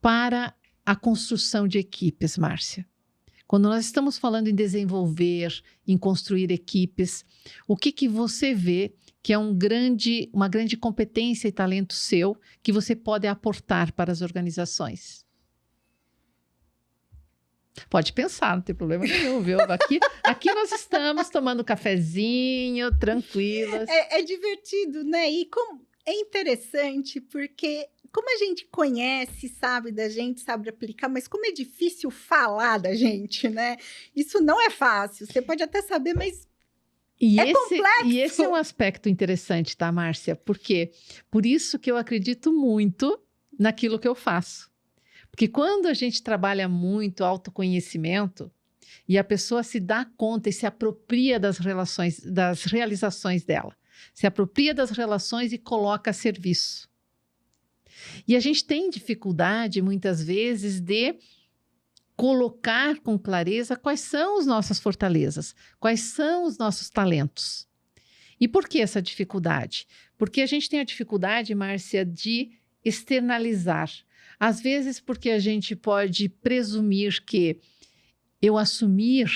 para a construção de equipes, Márcia? Quando nós estamos falando em desenvolver, em construir equipes, o que você vê que é uma grande competência e talento seu que você pode aportar para as organizações? Pode pensar, não tem problema nenhum, viu? Aqui nós estamos tomando cafezinho, tranquilas. É divertido, né? E é interessante porque como a gente conhece, sabe da gente, sabe aplicar, mas como é difícil falar da gente, né? Isso não é fácil. Você pode até saber, mas complexo. E esse é um aspecto interessante, tá, Márcia? Porque por isso que eu acredito muito naquilo que eu faço. Porque quando a gente trabalha muito autoconhecimento e a pessoa se dá conta e se apropria das realizações dela, se apropria das relações e coloca a serviço. E a gente tem dificuldade, muitas vezes, de colocar com clareza quais são as nossas fortalezas, quais são os nossos talentos. E por que essa dificuldade? Porque a gente tem a dificuldade, Márcia, de externalizar. Às vezes porque a gente pode presumir que eu assumir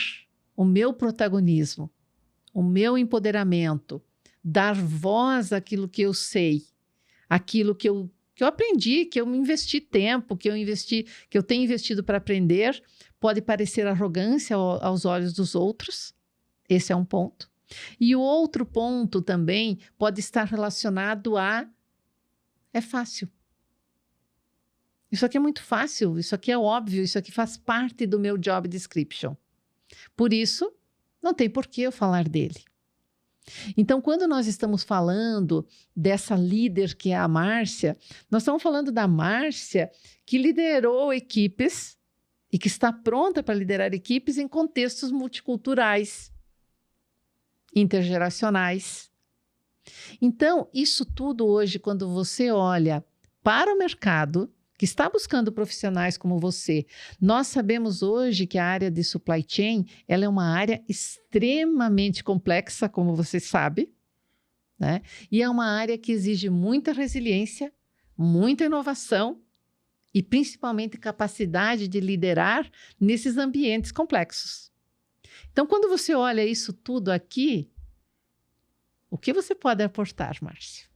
o meu protagonismo, o meu empoderamento, dar voz àquilo que eu sei, aquilo que eu aprendi, que eu investi tempo, que eu tenho investido para aprender, pode parecer arrogância aos olhos dos outros. Esse é um ponto. E o outro ponto também pode estar relacionado é fácil. Isso aqui é muito fácil, isso aqui é óbvio, isso aqui faz parte do meu job description. Por isso, não tem por que eu falar dele. Então, quando nós estamos falando dessa líder que é a Márcia, nós estamos falando da Márcia que liderou equipes e que está pronta para liderar equipes em contextos multiculturais, intergeracionais. Então, isso tudo hoje, quando você olha para o mercado, que está buscando profissionais como você, nós sabemos hoje que a área de supply chain, ela é uma área extremamente complexa, como você sabe, né? E é uma área que exige muita resiliência, muita inovação e principalmente capacidade de liderar nesses ambientes complexos. Então, quando você olha isso tudo aqui, o que você pode aportar, Márcia?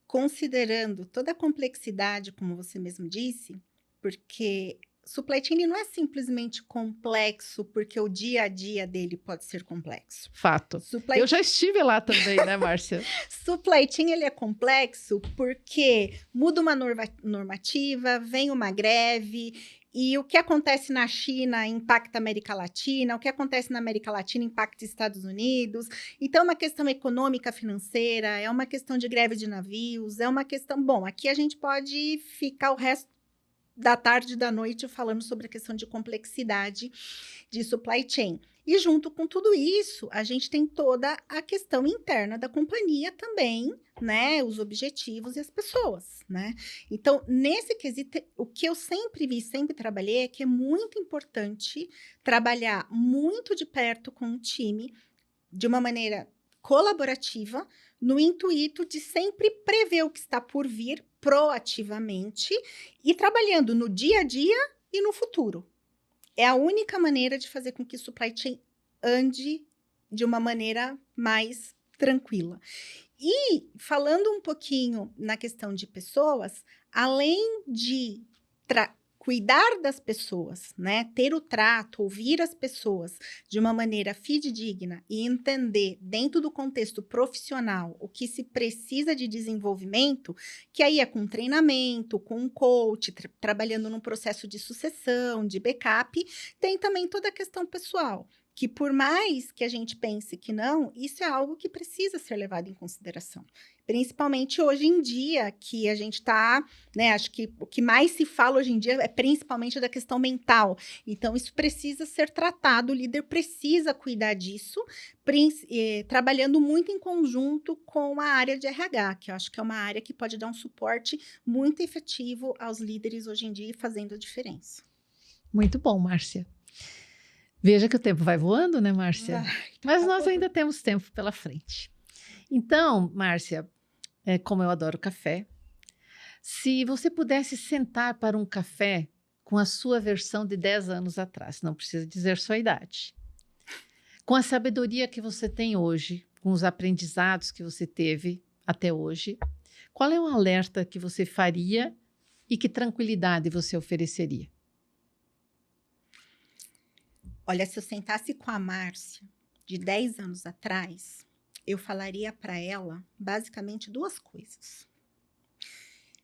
Considerando toda a complexidade, como você mesmo disse, porque supply chain não é simplesmente complexo porque o dia a dia dele pode ser complexo. Fato. Eu já estive lá também, né, Márcia? Supply chain ele é complexo porque muda uma normativa, vem uma greve, e o que acontece na China impacta a América Latina, o que acontece na América Latina impacta os Estados Unidos. Então, é uma questão econômica, financeira, é uma questão de greve de navios, é uma questão... Bom, aqui a gente pode ficar o resto da tarde e da noite falando sobre a questão de complexidade de supply chain. E junto com tudo isso, a gente tem toda a questão interna da companhia também, né? Os objetivos e as pessoas, né? Então, nesse quesito, o que eu sempre vi, sempre trabalhei, é que é muito importante trabalhar muito de perto com o time, de uma maneira colaborativa, no intuito de sempre prever o que está por vir proativamente e trabalhando no dia a dia e no futuro. É a única maneira de fazer com que o supply chain ande de uma maneira mais tranquila. E falando um pouquinho na questão de pessoas, além de cuidar das pessoas, né? Ter o trato, ouvir as pessoas de uma maneira fidedigna e entender dentro do contexto profissional o que se precisa de desenvolvimento, que aí é com treinamento, com um coach, trabalhando num processo de sucessão, de backup, tem também toda a questão pessoal, que por mais que a gente pense que não, isso é algo que precisa ser levado em consideração. Principalmente hoje em dia, que a gente está, né, acho que o que mais se fala hoje em dia é principalmente da questão mental. Então, isso precisa ser tratado, o líder precisa cuidar disso, trabalhando muito em conjunto com a área de RH, que eu acho que é uma área que pode dar um suporte muito efetivo aos líderes hoje em dia e fazendo a diferença. Muito bom, Márcia. Veja que o tempo vai voando, né, Márcia? Mas tá nós bom. ainda temos tempo pela frente. Então, Márcia, como eu adoro café, se você pudesse sentar para um café com a sua versão de 10 anos atrás, não precisa dizer sua idade, com a sabedoria que você tem hoje, com os aprendizados que você teve até hoje, qual é o alerta que você faria e que tranquilidade você ofereceria? Olha, se eu sentasse com a Márcia de 10 anos atrás, eu falaria para ela basicamente 2 coisas.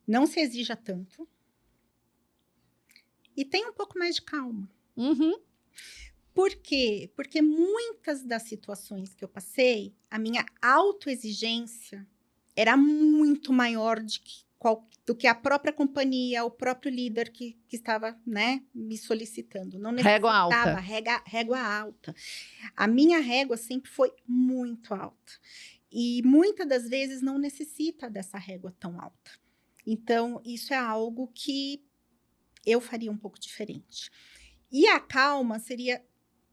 Não se exija tanto e tenha um pouco mais de calma. Uhum. Por quê? Porque muitas das situações que eu passei, a minha autoexigência era muito maior do que a própria companhia, o próprio líder que estava, né, me solicitando. Não Régua necessitava alta. régua alta. A minha régua sempre foi muito alta. E muitas das vezes não necessita dessa régua tão alta. Então, isso é algo que eu faria um pouco diferente. E a calma seria: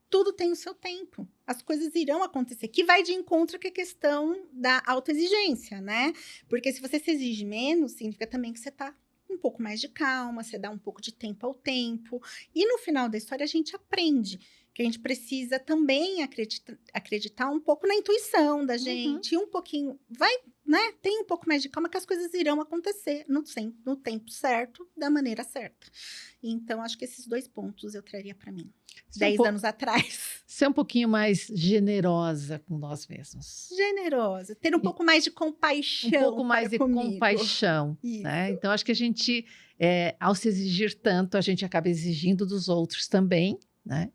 tudo tem o seu tempo. As coisas irão acontecer, que vai de encontro com a questão da autoexigência, né? Porque se você se exige menos, significa também que você está um pouco mais de calma, você dá um pouco de tempo ao tempo. E no final da história a gente aprende que a gente precisa também acreditar um pouco na intuição da gente, um pouquinho, né? Tem um pouco mais de calma que as coisas irão acontecer no tempo certo, da maneira certa. Então, acho que esses 2 pontos eu traria para mim. 10 anos atrás. Ser um pouquinho mais generosa com nós mesmos. Generosa, ter um pouco mais de compaixão. Um pouco mais de comigo. compaixão. Né? Então, acho que a gente, ao se exigir tanto, a gente acaba exigindo dos outros também, né?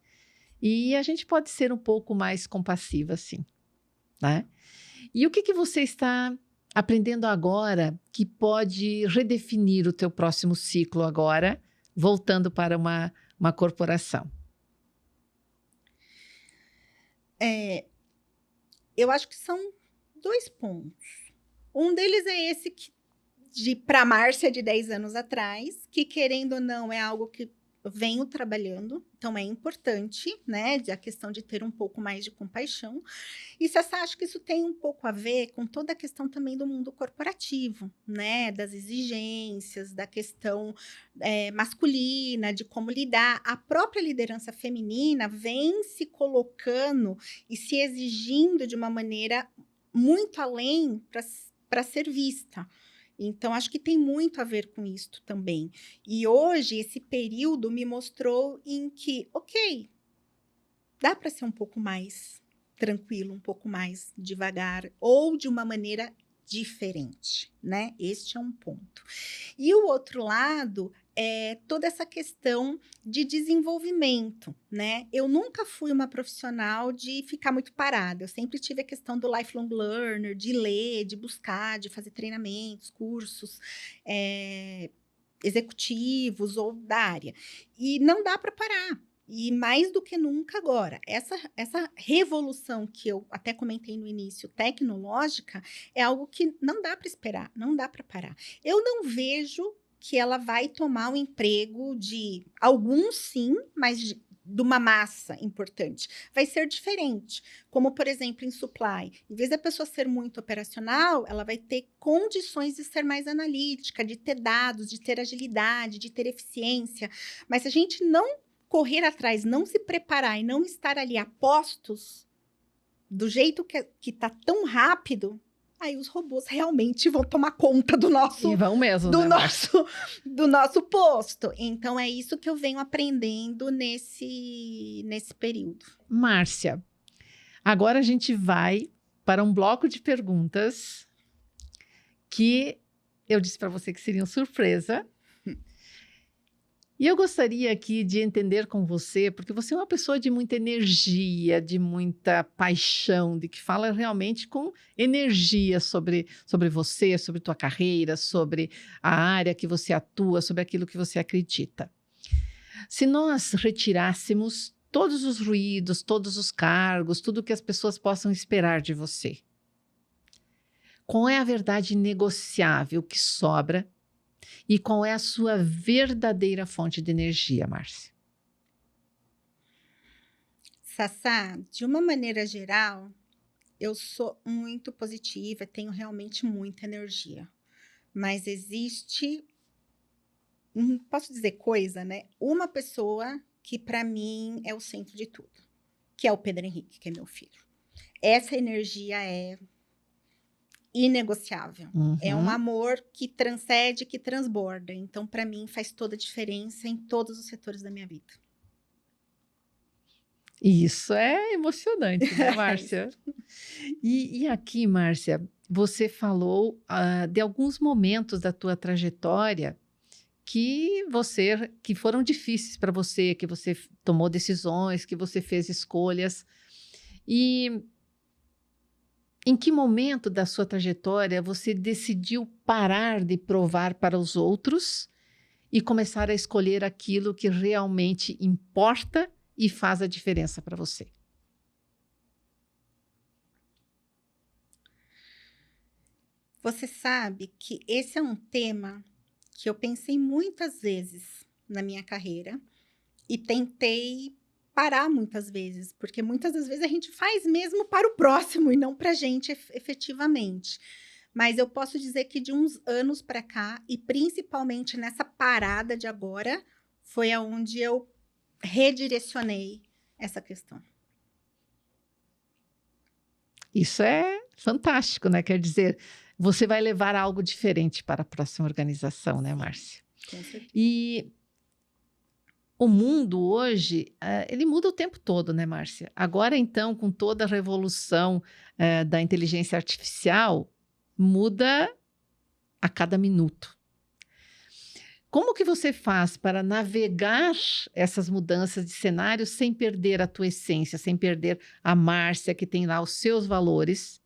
E a gente pode ser um pouco mais compassiva, sim. Né? E o que você está aprendendo agora que pode redefinir o teu próximo ciclo agora, voltando para uma corporação? Eu acho que são 2 pontos. Um deles é esse para a Márcia de 10 anos atrás, que querendo ou não é algo que eu venho trabalhando, então é importante, né, a questão de ter um pouco mais de compaixão. E você acha que isso tem um pouco a ver com toda a questão também do mundo corporativo, né, das exigências, da questão masculina, de como lidar. A própria liderança feminina vem se colocando e se exigindo de uma maneira muito além para ser vista. Então, acho que tem muito a ver com isso também. E hoje, esse período me mostrou em que, ok, dá para ser um pouco mais tranquilo, um pouco mais devagar, ou de uma maneira diferente, né? Este é um ponto. E o outro lado é toda essa questão de desenvolvimento, né? Eu nunca fui uma profissional de ficar muito parada. Eu sempre tive a questão do lifelong learner, de ler, de buscar, de fazer treinamentos, cursos executivos ou da área. E não dá para parar. E mais do que nunca agora, essa revolução que eu até comentei no início, tecnológica, é algo que não dá para esperar, não dá para parar. Eu não vejo que ela vai tomar o emprego de alguns sim, mas de uma massa importante. Vai ser diferente. Como, por exemplo, em supply. Em vez da pessoa ser muito operacional, ela vai ter condições de ser mais analítica, de ter dados, de ter agilidade, de ter eficiência. Mas se a gente não correr atrás, não se preparar e não estar ali a postos, do jeito que está tão rápido, aí os robôs realmente vão tomar conta do nosso E vão mesmo, do né, Márcia? do nosso posto. Então, é isso que eu venho aprendendo nesse período. Márcia, agora a gente vai para um bloco de perguntas que eu disse para você que seriam surpresa. E eu gostaria aqui de entender com você, porque você é uma pessoa de muita energia, de muita paixão, de que fala realmente com energia sobre você, sobre tua carreira, sobre a área que você atua, sobre aquilo que você acredita. Se nós retirássemos todos os ruídos, todos os cargos, tudo que as pessoas possam esperar de você, qual é a verdade negociável que sobra? E qual é a sua verdadeira fonte de energia, Márcia? Sassá, de uma maneira geral, eu sou muito positiva, tenho realmente muita energia. Mas existe, não posso dizer coisa, né? Uma pessoa que para mim é o centro de tudo, que é o Pedro Henrique, que é meu filho. Essa energia é inegociável. É um amor que transcende, que transborda. Então, para mim, faz toda a diferença em todos os setores da minha vida. Isso é emocionante, né, Márcia? E aqui, Márcia, você falou de alguns momentos da tua trajetória que foram difíceis para você, que você tomou decisões, que você fez escolhas. E em que momento da sua trajetória você decidiu parar de provar para os outros e começar a escolher aquilo que realmente importa e faz a diferença para você? Você sabe que esse é um tema que eu pensei muitas vezes na minha carreira e tentei parar muitas vezes, porque muitas das vezes a gente faz mesmo para o próximo e não para a gente efetivamente. Mas eu posso dizer que de uns anos para cá, e principalmente nessa parada de agora, foi aonde eu redirecionei essa questão. Isso é fantástico, né? Quer dizer, você vai levar algo diferente para a próxima organização, né, Márcia? Com certeza. E o mundo hoje, ele muda o tempo todo, né, Márcia? Agora, então, com toda a revolução da inteligência artificial, muda a cada minuto. Como que você faz para navegar essas mudanças de cenário sem perder a tua essência, sem perder a Márcia, que tem lá os seus valores,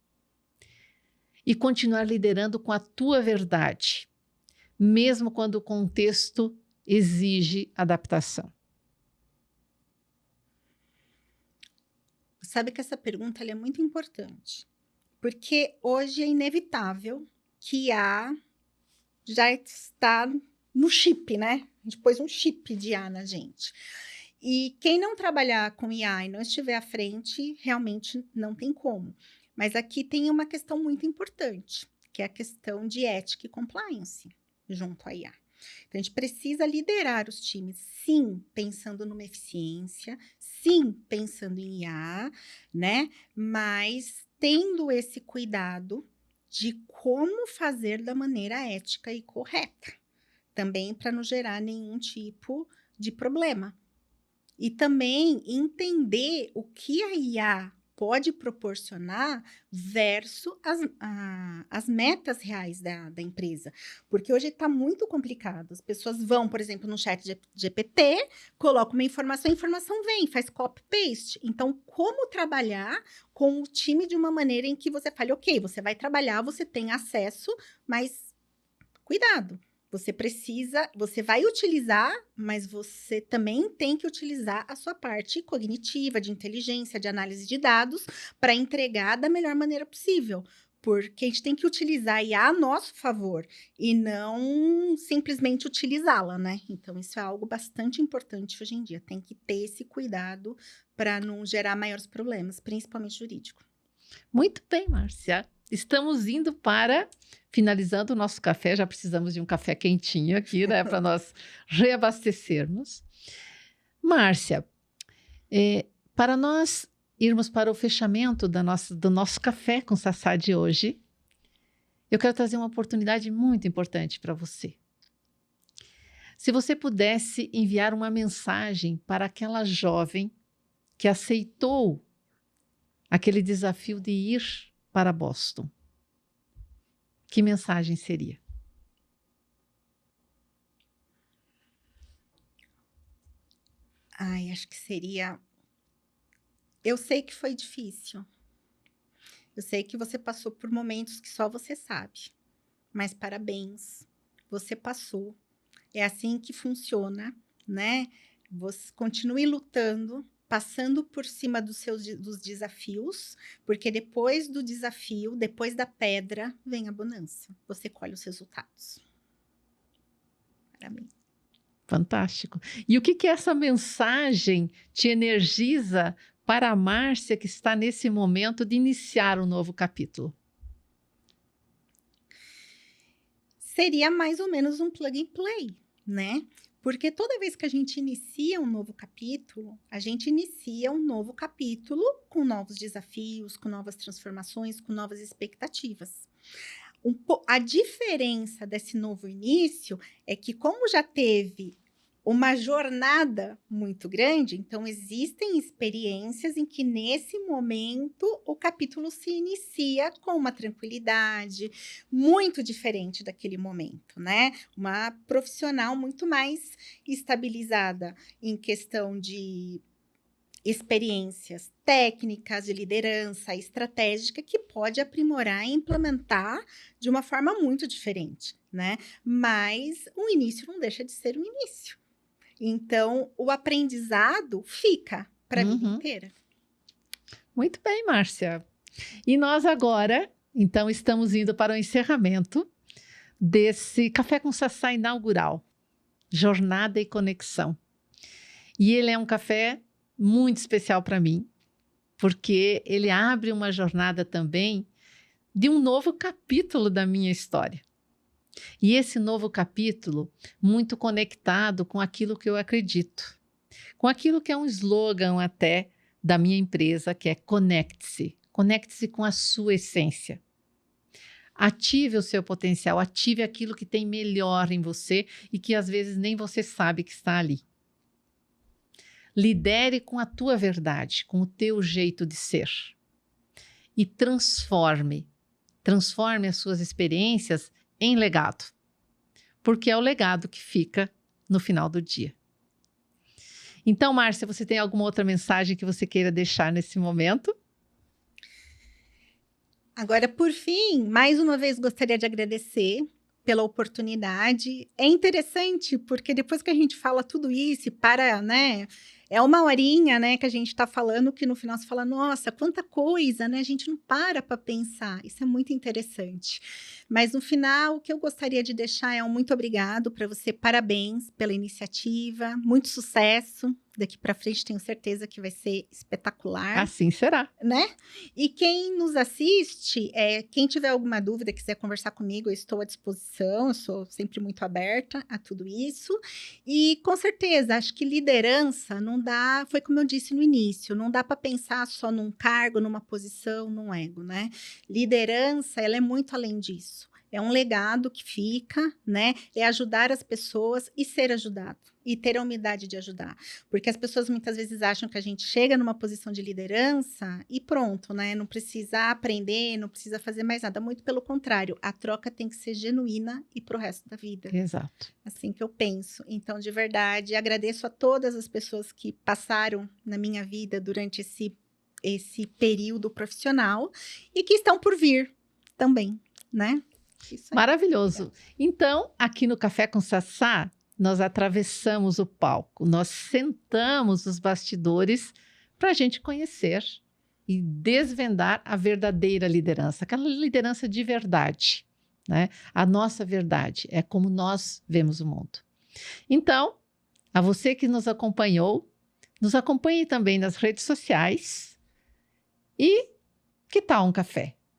e continuar liderando com a tua verdade, mesmo quando o contexto exige adaptação? Sabe que essa pergunta ela é muito importante, porque hoje é inevitável que IA já está no chip, né? A gente pôs um chip de IA na gente. E quem não trabalhar com IA e não estiver à frente, realmente não tem como. Mas aqui tem uma questão muito importante, que é a questão de ética e compliance junto à IA. Então, a gente precisa liderar os times, sim, pensando numa eficiência, sim, pensando em IA, né? Mas tendo esse cuidado de como fazer da maneira ética e correta. Também para não gerar nenhum tipo de problema. E também entender o que a IA pode proporcionar versus as metas reais da empresa. Porque hoje está muito complicado. As pessoas vão, por exemplo, no chat GPT, colocam uma informação, a informação vem, faz copy-paste. Então, como trabalhar com o time de uma maneira em que você fale, ok, você vai trabalhar, você tem acesso, mas cuidado. Você vai utilizar, mas você também tem que utilizar a sua parte cognitiva, de inteligência, de análise de dados, para entregar da melhor maneira possível. Porque a gente tem que utilizar a IA a nosso favor e não simplesmente utilizá-la, né? Então, isso é algo bastante importante hoje em dia. Tem que ter esse cuidado para não gerar maiores problemas, principalmente jurídico. Muito bem, Márcia. Estamos indo para, finalizando o nosso café, já precisamos de um café quentinho aqui, né, para nós reabastecermos. Márcia, para nós irmos para o fechamento do nosso café com Sassá de hoje, eu quero trazer uma oportunidade muito importante para você. Se você pudesse enviar uma mensagem para aquela jovem que aceitou aquele desafio de ir para Boston, que mensagem seria? Ai, acho que seria... Eu sei que foi difícil. Eu sei que você passou por momentos que só você sabe. Mas parabéns, você passou. É assim que funciona, né? Você continue lutando, passando por cima dos desafios, porque depois do desafio, depois da pedra, vem a bonança. Você colhe os resultados. Parabéns. Fantástico. E o que essa mensagem te energiza para a Márcia que está nesse momento de iniciar um novo capítulo? Seria mais ou menos um plug and play, né? Porque toda vez que a gente inicia um novo capítulo, a gente inicia um novo capítulo com novos desafios, com novas transformações, com novas expectativas. A diferença desse novo início é que, como já teve uma jornada muito grande, então existem experiências em que, nesse momento, o capítulo se inicia com uma tranquilidade muito diferente daquele momento, né? Uma profissional muito mais estabilizada em questão de experiências técnicas, de liderança estratégica, que pode aprimorar e implementar de uma forma muito diferente, né? Mas o início não deixa de ser um início. Então, o aprendizado fica para a vida inteira. Muito bem, Márcia. E nós agora, então, estamos indo para o encerramento desse Café com Sassá inaugural, Jornada e Conexão. E ele é um café muito especial para mim, porque ele abre uma jornada também de um novo capítulo da minha história. E esse novo capítulo muito conectado com aquilo que eu acredito, com aquilo que é um slogan até da minha empresa, que é Conecte-se. Conecte-se com a sua essência. Ative o seu potencial, ative aquilo que tem melhor em você e que às vezes nem você sabe que está ali. Lidere com a tua verdade, com o teu jeito de ser. E transforme as suas experiências em legado. Porque é o legado que fica no final do dia. Então, Márcia, você tem alguma outra mensagem que você queira deixar nesse momento? Agora, por fim, mais uma vez gostaria de agradecer pela oportunidade. É interessante porque depois que a gente fala tudo isso e para, né? É uma horinha, né, que a gente está falando que no final você fala, nossa, quanta coisa, né? A gente não para pensar. Isso é muito interessante. Mas no final, o que eu gostaria de deixar é um muito obrigado para você, parabéns pela iniciativa, muito sucesso. Daqui para frente tenho certeza que vai ser espetacular. Assim será. Né? E quem nos assiste, quem tiver alguma dúvida, quiser conversar comigo, eu estou à disposição, eu sou sempre muito aberta a tudo isso. E com certeza, acho que liderança não dá, foi como eu disse no início, não dá para pensar só num cargo, numa posição, num ego, né? Liderança, ela é muito além disso. É um legado que fica, né? É ajudar as pessoas e ser ajudado. E ter a humildade de ajudar. Porque as pessoas muitas vezes acham que a gente chega numa posição de liderança e pronto, né? Não precisa aprender, não precisa fazer mais nada. Muito pelo contrário, a troca tem que ser genuína e pro resto da vida. Exato. Assim que eu penso. Então, de verdade, agradeço a todas as pessoas que passaram na minha vida durante esse período profissional e que estão por vir também, né? Isso aí. Maravilhoso. Então, aqui no Café com Sassá, nós atravessamos o palco, nós sentamos nos bastidores para a gente conhecer e desvendar a verdadeira liderança, aquela liderança de verdade, né? A nossa verdade é como nós vemos o mundo. Então, a você que nos acompanhou, nos acompanhe também nas redes sociais e que tal um café?